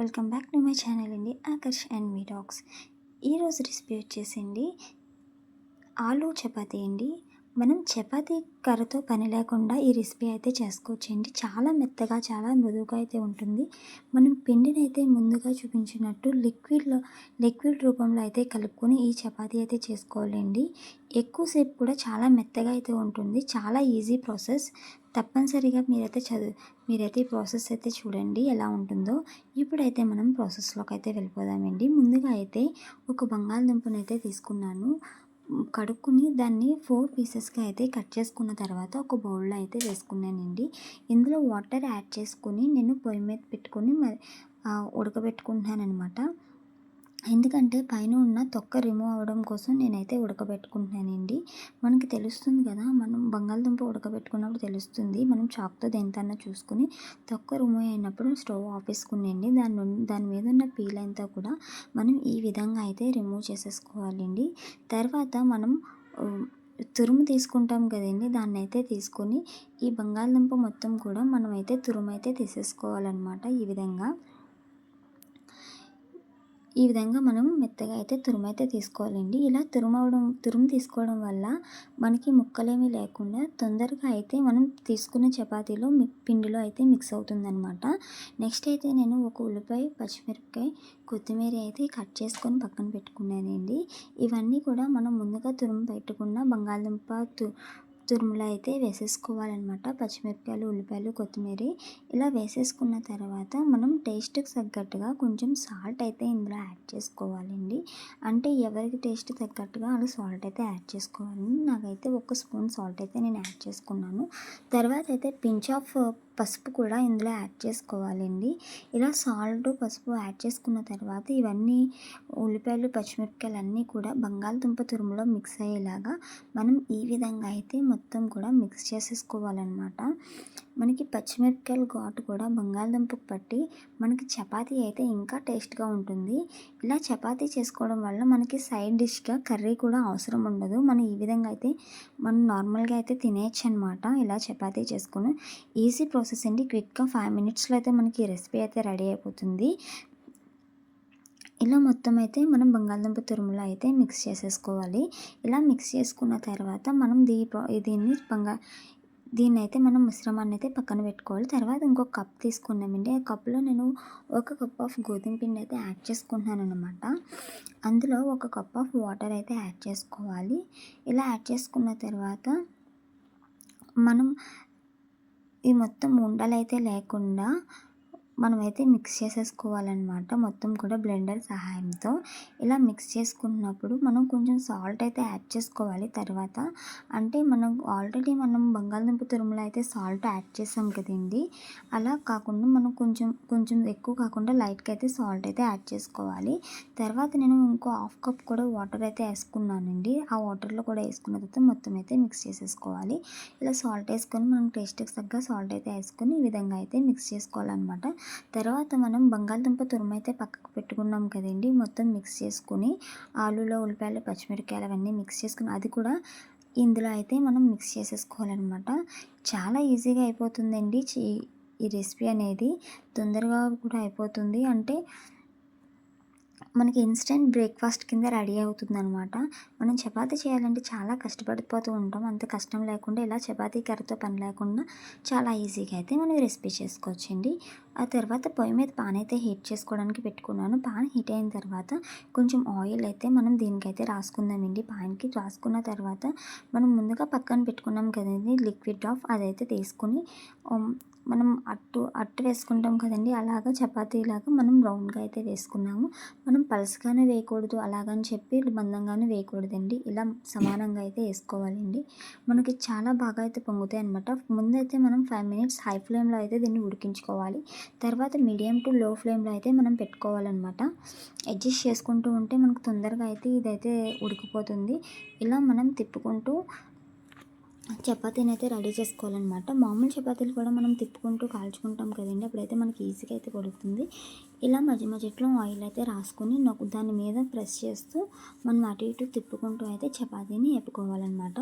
Welcome back to my channel అండి Akarsh and me talks. ఈరోజు recipe వచ్చేసింది ఆలూ చపాతీ అండి. మనం చపాతీ కర్రతో పని లేకుండా ఈ రెసిపీ అయితే చేసుకోవచ్చండి. చాలా మెత్తగా చాలా మృదువుగా అయితే ఉంటుంది. మనం పిండినైతే ముందుగా చూపించినట్టు లిక్విడ్ రూపంలో అయితే కలుపుకొని ఈ చపాతీ అయితే చేసుకోవాలండి. ఎక్కువసేపు కూడా చాలా మెత్తగా అయితే ఉంటుంది. చాలా ఈజీ ప్రాసెస్. తప్పనిసరిగా మీరైతే ఈ ప్రాసెస్ అయితే చూడండి ఎలా ఉంటుందో. ఇప్పుడైతే మనం ప్రాసెస్లోకి అయితే వెళ్ళిపోదామండి. ముందుగా అయితే ఒక బంగాళదుంపను అయితే తీసుకున్నాను. కడుక్కుని దాన్ని 4 పీసెస్గా అయితే కట్ చేసుకున్న తర్వాత ఒక బౌల్లో అయితే వేసుకున్నానండి. ఇందులో వాటర్ యాడ్ చేసుకుని నేను పొయ్యి మీద పెట్టుకొని ఉడకబెట్టుకుంటున్నాను అనమాట. ఎందుకంటే పైన ఉన్న తొక్క రిమూవ్ అవ్వడం కోసం నేనైతే ఉడకబెట్టుకుంటున్నానండి. మనకి తెలుస్తుంది కదా, మనం బంగాళదుంప ఉడకబెట్టుకున్నప్పుడు తెలుస్తుంది. మనం చాకుతో దేనితోన్నా చూసుకుని తొక్క రిమూవ్ అయినప్పుడు స్టవ్ ఆపేసుకునండి. దాని మీద ఉన్న పీల్ అంతా కూడా మనం ఈ విధంగా అయితే రిమూవ్ చేసేసుకోవాలండి. తర్వాత మనం తురుము తీసుకుంటాం కదండి, దాన్ని అయితే తీసుకొని ఈ బంగాళదుంప మొత్తం కూడా మనమైతే తురుము అయితే తీసేసుకోవాలన్నమాట. ఈ విధంగా మనం మెత్తగా అయితే తురుము అయితే తీసుకోవాలండి. ఇలా తురుము తీసుకోవడం వల్ల మనకి ముక్కలేమీ లేకుండా తొందరగా అయితే మనం తీసుకున్న చపాతీలో పిండిలో అయితే మిక్స్ అవుతుందన్నమాట. నెక్స్ట్ అయితే నేను ఒక ఉల్లిపాయ, పచ్చిమిరపకాయ, కొత్తిమీర అయితే కట్ చేసుకొని పక్కన పెట్టుకున్నానండి. ఇవన్నీ కూడా మనం ముందుగా తురుము పెట్టుకున్న బంగాళదుంప తురుములో అయితే వేసేసుకోవాలన్నమాట. పచ్చిమిరపకాయలు, ఉల్లిపాయలు, కొత్తిమీర ఇలా వేసేసుకున్న తర్వాత మనం టేస్ట్కి తగ్గట్టుగా కొంచెం సాల్ట్ అయితే ఇందులో యాడ్ చేసుకోవాలండి. అంటే ఎవరికి టేస్ట్ తగ్గట్టుగా అలా సాల్ట్ అయితే యాడ్ చేసుకోవాలండి. నాకైతే 1 స్పూన్ సాల్ట్ అయితే నేను యాడ్ చేసుకున్నాను. తర్వాత అయితే పించ్ ఆఫ్ పసుపు కూడా ఇందులో యాడ్ చేసుకోవాలండి. ఇలా సాల్ట్, పసుపు యాడ్ చేసుకున్న తర్వాత ఇవన్నీ ఉల్లిపాయలు, పచ్చిమిరపకాయలు అన్నీ కూడా బంగాళదుంప తురుములో మిక్స్ అయ్యేలాగా మనం ఈ విధంగా అయితే మొత్తం కూడా మిక్స్ చేసేసుకోవాలన్నమాట. మనకి పచ్చిమిరపకాయల ఘాటు కూడా బంగాళదుంపకు పట్టి మనకి చపాతీ అయితే ఇంకా టేస్ట్గా ఉంటుంది. ఇలా చపాతీ చేసుకోవడం వల్ల మనకి సైడ్ డిష్గా కర్రీ కూడా అవసరం ఉండదు. మనం ఈ విధంగా అయితే మనం నార్మల్గా అయితే తినేయచ్చు అనమాట. ఇలా చపాతీ చేసుకొని ఈజీ ప్రాసెస్ అండి. క్విక్గా 5 మినిట్స్లో అయితే మనకి ఈ రెసిపీ అయితే రెడీ అయిపోతుంది. ఇలా మొత్తం అయితే మనం బంగాళదుంప తురుములో అయితే మిక్స్ చేసేసుకోవాలి. ఇలా మిక్స్ చేసుకున్న తర్వాత మనం దీన్ని అయితే మనం మిశ్రమాన్ని అయితే పక్కన పెట్టుకోవాలి. తర్వాత ఇంకొక కప్ తీసుకున్నామండి. ఆ కప్లో నేను 1 కప్ ఆఫ్ గోధుమ పిండి అయితే యాడ్ చేసుకుంటున్నాను అనమాట. అందులో 1 కప్ ఆఫ్ వాటర్ అయితే యాడ్ చేసుకోవాలి. ఇలా యాడ్ చేసుకున్న తర్వాత మనం ఈ మొత్తం ఉండలైతే లేకుండా మనమైతే మిక్స్ చేసేసుకోవాలన్నమాట. మొత్తం కూడా బ్లెండర్ సహాయంతో ఇలా మిక్స్ చేసుకున్నప్పుడు మనం కొంచెం సాల్ట్ అయితే యాడ్ చేసుకోవాలి. తర్వాత అంటే మనం బంగాళదుంప తురుములో అయితే సాల్ట్ యాడ్ చేసాం కదండి, అలా కాకుండా మనం కొంచెం ఎక్కువ కాకుండా లైట్గా అయితే సాల్ట్ అయితే యాడ్ చేసుకోవాలి. తర్వాత నేను ఇంకో 1/2 కప్ కూడా వాటర్ అయితే వేసుకున్నానండి. ఆ వాటర్లో కూడా వేసుకున్న తర్వాత మొత్తం అయితే మిక్స్ చేసేసుకోవాలి. ఇలా సాల్ట్ వేసుకొని మనం టేస్ట్కి తగ్గ సాల్ట్ అయితే వేసుకొని ఈ విధంగా అయితే మిక్స్ చేసుకోవాలన్నమాట. తర్వాత మనం బంగాళదుంప తురుము అయితే పక్కకు పెట్టుకున్నాం కదండి, మొత్తం మిక్స్ చేసుకుని ఆలూలో ఉల్లిపాయలు, పచ్చిమిరపకాయలు అవన్నీ మిక్స్ చేసుకుని అది కూడా ఇందులో అయితే మనం మిక్స్ చేసేసుకోవాలన్నమాట. చాలా ఈజీగా అయిపోతుందండి ఈ రెసిపీ అనేది. తొందరగా కూడా అయిపోతుంది. అంటే మనకి ఇన్స్టెంట్ బ్రేక్ఫాస్ట్ కింద రెడీ అవుతుంది అనమాట. మనం చపాతీ చేయాలంటే చాలా కష్టపడిపోతూ ఉంటాం. అంత కష్టం లేకుండా ఇలా చపాతీ కర్రతో పని లేకుండా చాలా ఈజీగా అయితే మనం రెసిపీ చేసుకోవచ్చండి. ఆ తర్వాత పొయ్యి మీద పాన్ అయితే హీట్ చేసుకోవడానికి పెట్టుకున్నాను. పాన్ హీట్ అయిన తర్వాత కొంచెం ఆయిల్ అయితే మనం దీనికైతే రాసుకుందామండి. పాన్కి రాసుకున్న తర్వాత మనం ముందుగా పక్కన పెట్టుకున్నాం కదండి లిక్విడ్ అదైతే తీసుకుని మనం అట్టు వేసుకుంటాం కదండి, అలాగా చపాతీలాగా మనం రౌండ్గా అయితే వేసుకున్నాము. మనం పలుసగానే వేయకూడదు, అలాగని చెప్పి మందంగానే వేయకూడదండి. ఇలా సమానంగా అయితే వేసుకోవాలండి. మనకి చాలా బాగా అయితే పొంగుతాయి అనమాట. ముందైతే మనం 5 మినిట్స్ హై ఫ్లేమ్లో అయితే దీన్ని ఉడికించుకోవాలి. తర్వాత మీడియం టు లో ఫ్లేమ్లో అయితే మనం పెట్టుకోవాలన్నమాట. అడ్జస్ట్ చేసుకుంటూ ఉంటే మనకు తొందరగా అయితే ఇదైతే ఉడికిపోతుంది. ఇలా మనం తిప్పుకుంటూ చపాతీని అయితే రెడీ చేసుకోవాలన్నమాట. మామూలు చపాతీలు కూడా మనం తిప్పుకుంటూ కాల్చుకుంటాం కదండి, అప్పుడైతే మనకి ఈజీగా అయితే పడుతుంది. ఇలా మధ్యలో ఆయిల్ అయితే రాసుకొని దాని మీద ప్రెస్ చేస్తూ మనం అటు ఇటు తిప్పుకుంటూ అయితే చపాతీని వేపుకోవాలన్నమాట.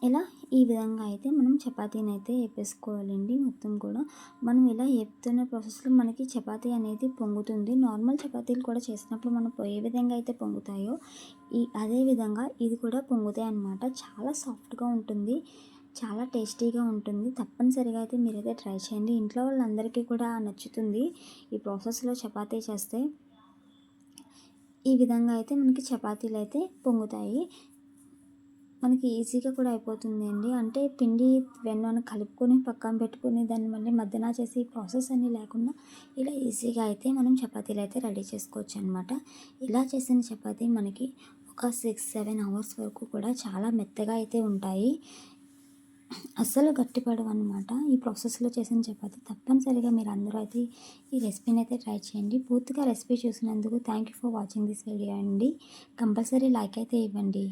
ఇలా ఈ విధంగా అయితే మనం చపాతీని అయితే ఏపేసుకోవాలండి మొత్తం కూడా. మనం ఇలా ఏపుతున్న ప్రాసెస్‌లో మనకి చపాతీ అనేది పొంగుతుంది. నార్మల్ చపాతీలు కూడా చేసినప్పుడు మనం ఏ విధంగా అయితే పొంగుతాయో అదే విధంగా ఇది కూడా పొంగుతాయన్నమాట. చాలా సాఫ్ట్‌గా ఉంటుంది. చాలా టేస్టీగా ఉంటుంది. తప్పనిసరిగా అయితే మీరైతే ట్రై చేయండి. ఇంట్లో వాళ్ళందరికీ కూడా నచ్చుతుంది. ఈ ప్రాసెస్‌లో చపాతీ చేస్తే ఈ విధంగా అయితే మనకి చపాతీలైతే పొంగుతాయి. మనకి ఈజీగా కూడా అయిపోతుందండి. అంటే పిండి వెన్నను కలుపుకొని పక్కన పెట్టుకొని దాన్ని మళ్ళీ మధ్యన చేసి ప్రాసెస్ అన్నీ లేకుండా ఇలా ఈజీగా అయితే మనం చపాతీలైతే రెడీ చేసుకోవచ్చనమాట. ఇలా చేసిన చపాతీ మనకి ఒక 6, 7 అవర్స్ వరకు కూడా చాలా మెత్తగా అయితే ఉంటాయి. అస్సలు గట్టిపడవనమాట. ఈ ప్రాసెస్‌లో చేసిన చపాతీ తప్పనిసరిగా మీరందరూ అయితే ఈ రెసిపీని అయితే ట్రై చేయండి. పూర్తిగా రెసిపీ చూసినందుకు thank you for watching this video అండి. కంపల్సరీ లైక్ అయితే ఇవ్వండి.